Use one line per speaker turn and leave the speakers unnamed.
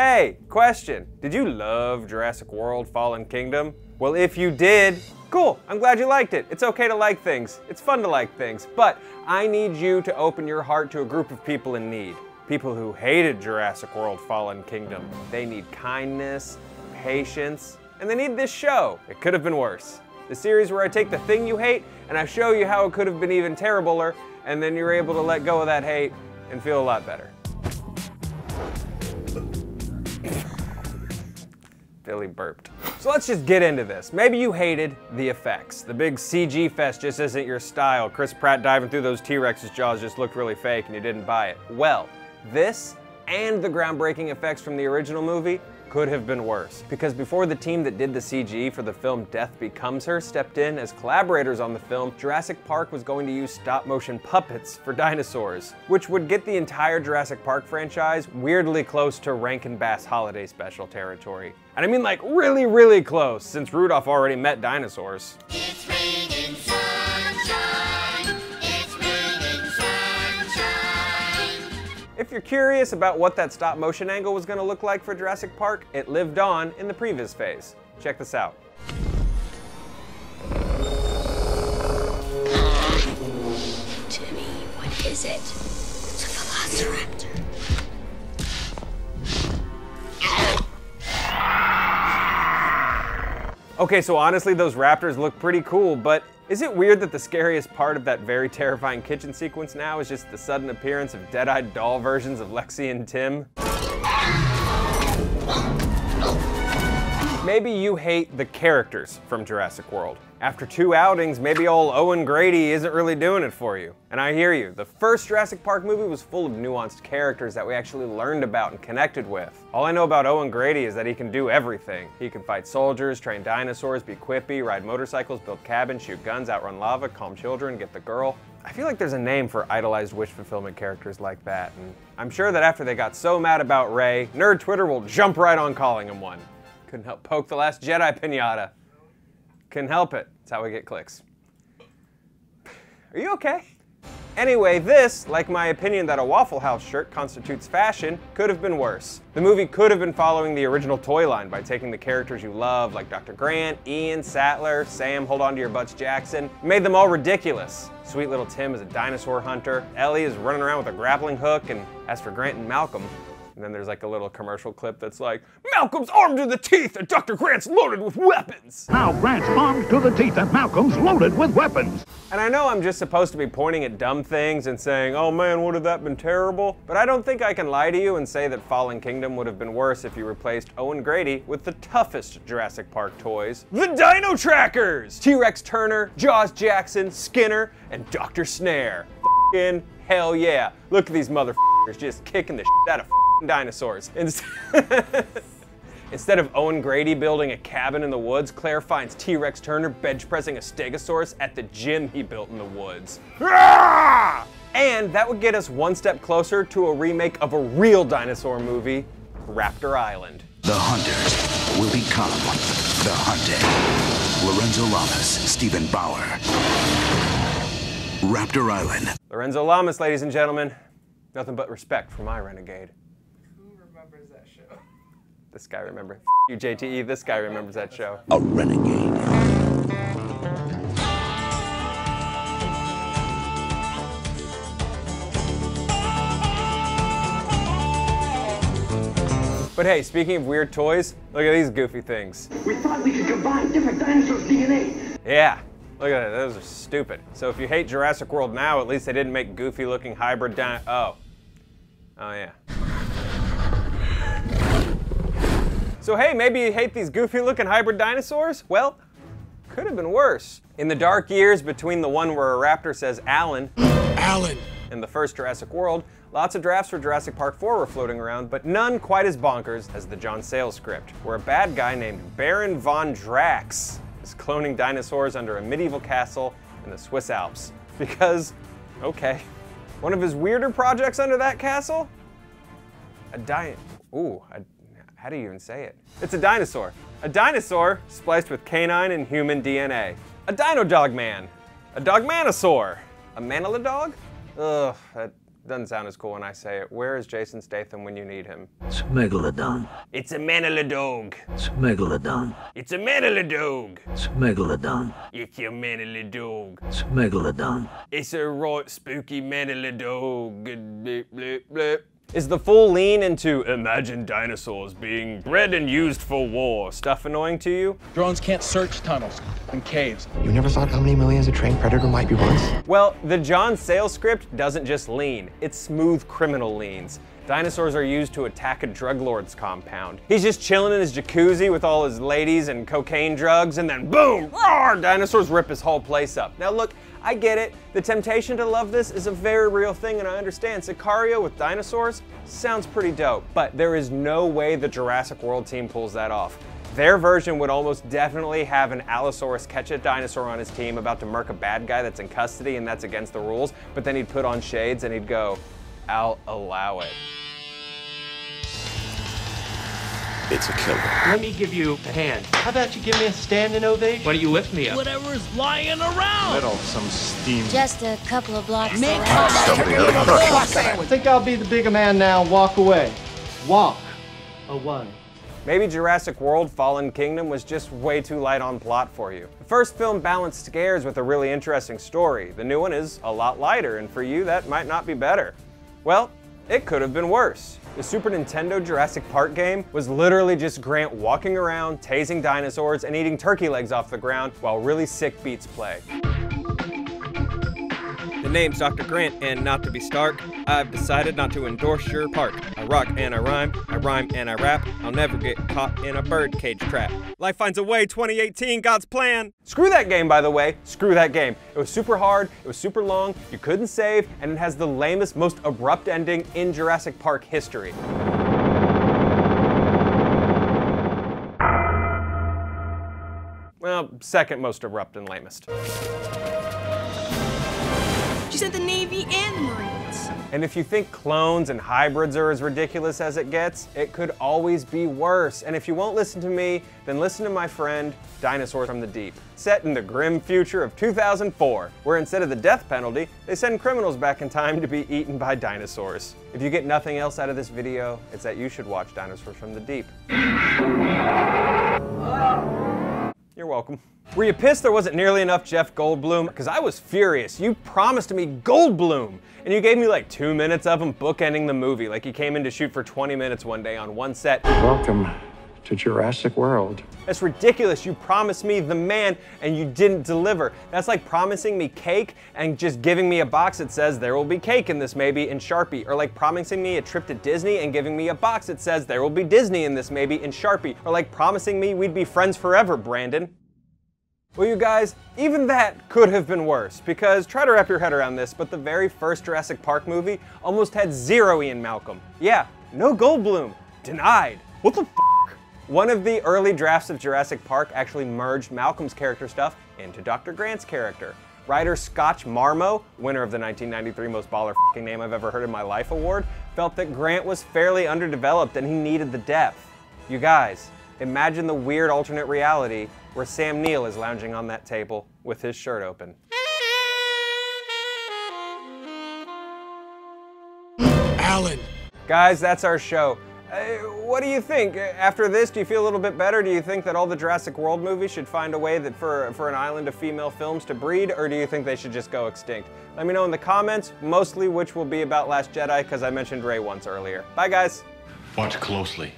Hey, question. Did you love Jurassic World Fallen Kingdom? Well, if you did, cool, I'm glad you liked it. It's okay to like things. It's fun to like things. But I need you to open your heart to a group of people in need. People who hated Jurassic World Fallen Kingdom. They need kindness, patience, and they need this show. It could have been worse. The series where I take the thing you hate and I show you how it could have been even terribler, and then you're able to let go of that hate and feel a lot better. Billy burped. So let's just get into this. Maybe you hated the effects. The big CG fest just isn't your style. Chris Pratt diving through those T-Rex's jaws just looked really fake and you didn't buy it. Well, this and the groundbreaking effects from the original movie could have been worse. Because before the team that did the CG for the film Death Becomes Her stepped in as collaborators on the film, Jurassic Park was going to use stop-motion puppets for dinosaurs, which would get the entire Jurassic Park franchise weirdly close to Rankin Bass holiday special territory. And I mean like really, really close, since Rudolph already met dinosaurs.
It's raining sunshine. It's raining sunshine.
If you're curious about what that stop motion angle was going to look like for Jurassic Park, it lived on in the previs phase. Check this out.
Timmy, what is it? It's a velociraptor.
Okay, so honestly, those raptors look pretty cool, but is it weird that the scariest part of that very terrifying kitchen sequence now is just the sudden appearance of dead-eyed doll versions of Lexi and Tim? Maybe you hate the characters from Jurassic World. After 2 outings, maybe old Owen Grady isn't really doing it for you. And I hear you, the first Jurassic Park movie was full of nuanced characters that we actually learned about and connected with. All I know about Owen Grady is that he can do everything. He can fight soldiers, train dinosaurs, be quippy, ride motorcycles, build cabins, shoot guns, outrun lava, calm children, get the girl. I feel like there's a name for idolized wish fulfillment characters like that, and I'm sure that after they got so mad about Rey, nerd Twitter will jump right on calling him one. Couldn't help poke the Last Jedi pinata. Couldn't help it. That's how we get clicks. Are you okay? Anyway, this, like my opinion that a Waffle House shirt constitutes fashion, could have been worse. The movie could have been following the original toy line by taking the characters you love, like Dr. Grant, Ian, Sattler, Sam, Hold On to Your Butts Jackson, made them all ridiculous. Sweet little Tim is a dinosaur hunter, Ellie is running around with a grappling hook, and as for Grant and Malcolm, and then there's like a little commercial clip that's like, Malcolm's armed to the teeth and Dr. Grant's loaded with weapons.
Now Grant's armed to the teeth and Malcolm's loaded with weapons.
And I know I'm just supposed to be pointing at dumb things and saying, oh man, would have that been terrible? But I don't think I can lie to you and say that Fallen Kingdom would have been worse if you replaced Owen Grady with the toughest Jurassic Park toys, the Dino Trackers! T-Rex Turner, Jaws Jackson, Skinner, and Dr. Snare. F***ing hell yeah. Look at these motherfuckers just kicking the shit out of dinosaurs. Instead of Owen Grady building a cabin in the woods, Claire finds T-Rex Turner bench pressing a Stegosaurus at the gym he built in the woods. And that would get us one step closer to a remake of a real dinosaur movie, Raptor Island.
The hunters will become the hunted. Lorenzo Lamas, Stephen Bauer. Raptor Island.
Lorenzo Lamas, ladies and gentlemen. Nothing but respect for my renegade.
That show.
This guy remembers. You JTE, this guy remembers that show.
A renegade.
But hey, speaking of weird toys, look at these goofy things.
We thought we could combine different dinosaurs' DNA.
Yeah, look at it, those are stupid. So if you hate Jurassic World now, at least they didn't make goofy looking hybrid Oh yeah. So hey, maybe you hate these goofy looking hybrid dinosaurs? Well, could have been worse. In the dark years between the one where a raptor says Alan, and the first Jurassic World, lots of drafts for Jurassic Park 4 were floating around, but none quite as bonkers as the John Sayles script, where a bad guy named Baron von Drax is cloning dinosaurs under a medieval castle in the Swiss Alps. Because, okay, one of his weirder projects under that castle? How do you even say it? It's a dinosaur. A dinosaur spliced with canine and human DNA. A dino dog man. A dogmanosaur. A manila dog? Ugh, that doesn't sound as cool when I say it. Where is Jason Statham when you need him?
It's a megalodon.
It's a manilidog.
It's a megalodon.
It's a manilidog.
It's a megalodon.
It's a manilidog.
It's a megalodon.
It's a right spooky manilidog. Blip, blip, blip. Is the full lean into imagine dinosaurs being bred and used for war stuff annoying to you?
Drones can't search tunnels and caves.
You never thought how many millions a trained predator might be once?
Well, the John Sayles script doesn't just lean, it's smooth criminal leans. Dinosaurs are used to attack a drug lord's compound. He's just chilling in his jacuzzi with all his ladies and cocaine drugs, and then boom, roar, dinosaurs rip his whole place up. Now look, I get it. The temptation to love this is a very real thing, and I understand. Sicario with dinosaurs sounds pretty dope, but there is no way the Jurassic World team pulls that off. Their version would almost definitely have an Allosaurus catch a dinosaur on his team about to murk a bad guy that's in custody and that's against the rules, but then he'd put on shades and he'd go, I'll allow it.
It's a killer.
Let me give you a hand. How about you give me a standing ovation? Why don't you lift me up?
Whatever's lying around.
Let off some steam.
Just a couple of blocks away.
I think I'll be the bigger man now and walk away. Walk away.
Maybe Jurassic World Fallen Kingdom was just way too light on plot for you. The first film balanced scares with a really interesting story. The new one is a lot lighter, and for you that might not be better. Well, it could have been worse. The Super Nintendo Jurassic Park game was literally just Grant walking around, tasing dinosaurs, and eating turkey legs off the ground while really sick beats play.
The name's Dr. Grant, and not to be stark, I've decided not to endorse your park. I rock and I rhyme and I rap. I'll never get caught in a birdcage trap. Life finds a way, 2018, God's plan.
Screw that game, by the way. Screw that game. It was super hard, it was super long, you couldn't save, and it has the lamest, most abrupt ending in Jurassic Park history. Well, second most abrupt and lamest.
She said the Navy and the Marines.
And if you think clones and hybrids are as ridiculous as it gets, it could always be worse. And if you won't listen to me, then listen to my friend, Dinosaurs from the Deep. Set in the grim future of 2004, where instead of the death penalty, they send criminals back in time to be eaten by dinosaurs. If you get nothing else out of this video, it's that you should watch Dinosaurs from the Deep. You're welcome. Were you pissed there wasn't nearly enough Jeff Goldblum? Because I was furious. You promised me Goldblum, and you gave me like 2 minutes of him bookending the movie, like he came in to shoot for 20 minutes one day on one set.
Welcome to Jurassic World.
That's ridiculous. You promised me the man, and you didn't deliver. That's like promising me cake and just giving me a box that says there will be cake in this maybe in Sharpie, or like promising me a trip to Disney and giving me a box that says there will be Disney in this maybe in Sharpie, or like promising me we'd be friends forever, Brandon. Well, you guys, even that could have been worse, because try to wrap your head around this, but the very first Jurassic Park movie almost had 0 Ian Malcolm. Yeah, no Goldblum. Denied. What the f***? One of the early drafts of Jurassic Park actually merged Malcolm's character stuff into Dr. Grant's character. Writer Scotch Marmo, winner of the 1993 Most Baller f***ing Name I've Ever Heard in My Life award, felt that Grant was fairly underdeveloped and he needed the depth. You guys, imagine the weird alternate reality where Sam Neill is lounging on that table with his shirt open.
Alan!
Guys, that's our show. What do you think? After this, do you feel a little bit better? Do you think that all the Jurassic World movies should find a way that for an island of female films to breed, or do you think they should just go extinct? Let me know in the comments, mostly which will be about Last Jedi, because I mentioned Rey once earlier. Bye, guys.
Watch closely.